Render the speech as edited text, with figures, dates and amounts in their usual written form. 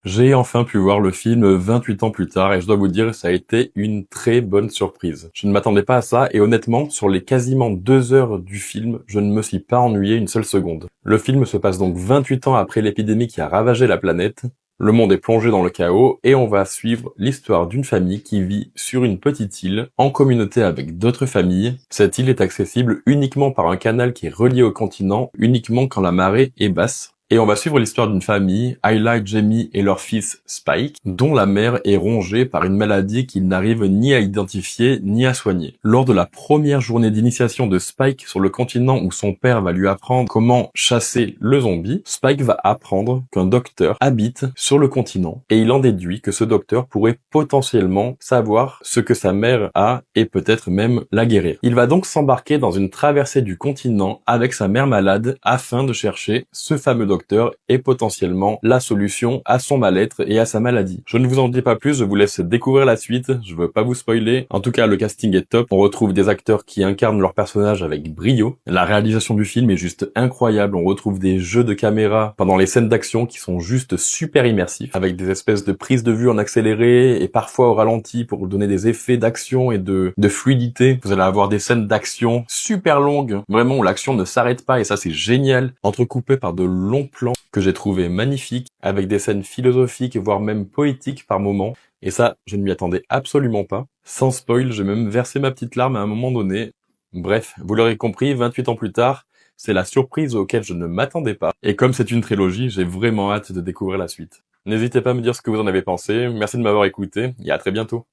J'ai enfin pu voir le film 28 ans plus tard et je dois vous dire, ça a été une très bonne surprise. Je ne m'attendais pas à ça et honnêtement, sur les quasiment 2 heures du film, je ne me suis pas ennuyé une seule seconde. Le film se passe donc 28 ans après l'épidémie qui a ravagé la planète. Le monde est plongé dans le chaos et on va suivre l'histoire d'une famille qui vit sur une petite île en communauté avec d'autres familles. Cette île est accessible uniquement par un canal qui est relié au continent, uniquement quand la marée est basse. Et on va suivre l'histoire d'une famille, Ayla, Jamie et leur fils Spike, dont la mère est rongée par une maladie qu'ils n'arrivent ni à identifier ni à soigner. Lors de la première journée d'initiation de Spike sur le continent où son père va lui apprendre comment chasser le zombie, Spike va apprendre qu'un docteur habite sur le continent et il en déduit que ce docteur pourrait potentiellement savoir ce que sa mère a et peut-être même la guérir. Il va donc s'embarquer dans une traversée du continent avec sa mère malade afin de chercher ce fameux docteur est potentiellement la solution à son mal-être et à sa maladie. Je ne vous en dis pas plus, je vous laisse découvrir la suite, je veux pas vous spoiler. En tout cas, le casting est top, on retrouve des acteurs qui incarnent leur personnage avec brio. La réalisation du film est juste incroyable, on retrouve des jeux de caméra pendant les scènes d'action qui sont juste super immersifs, avec des espèces de prises de vue en accéléré et parfois au ralenti pour donner des effets d'action et de fluidité. Vous allez avoir des scènes d'action super longues, vraiment où l'action ne s'arrête pas et ça c'est génial, entrecoupé par de longs plans que j'ai trouvé magnifiques, avec des scènes philosophiques, voire même poétiques par moments. Et ça, je ne m'y attendais absolument pas. Sans spoil, j'ai même versé ma petite larme à un moment donné. Bref, vous l'aurez compris, 28 ans plus tard, c'est la surprise auquel je ne m'attendais pas. Et comme c'est une trilogie, j'ai vraiment hâte de découvrir la suite. N'hésitez pas à me dire ce que vous en avez pensé, merci de m'avoir écouté, et à très bientôt.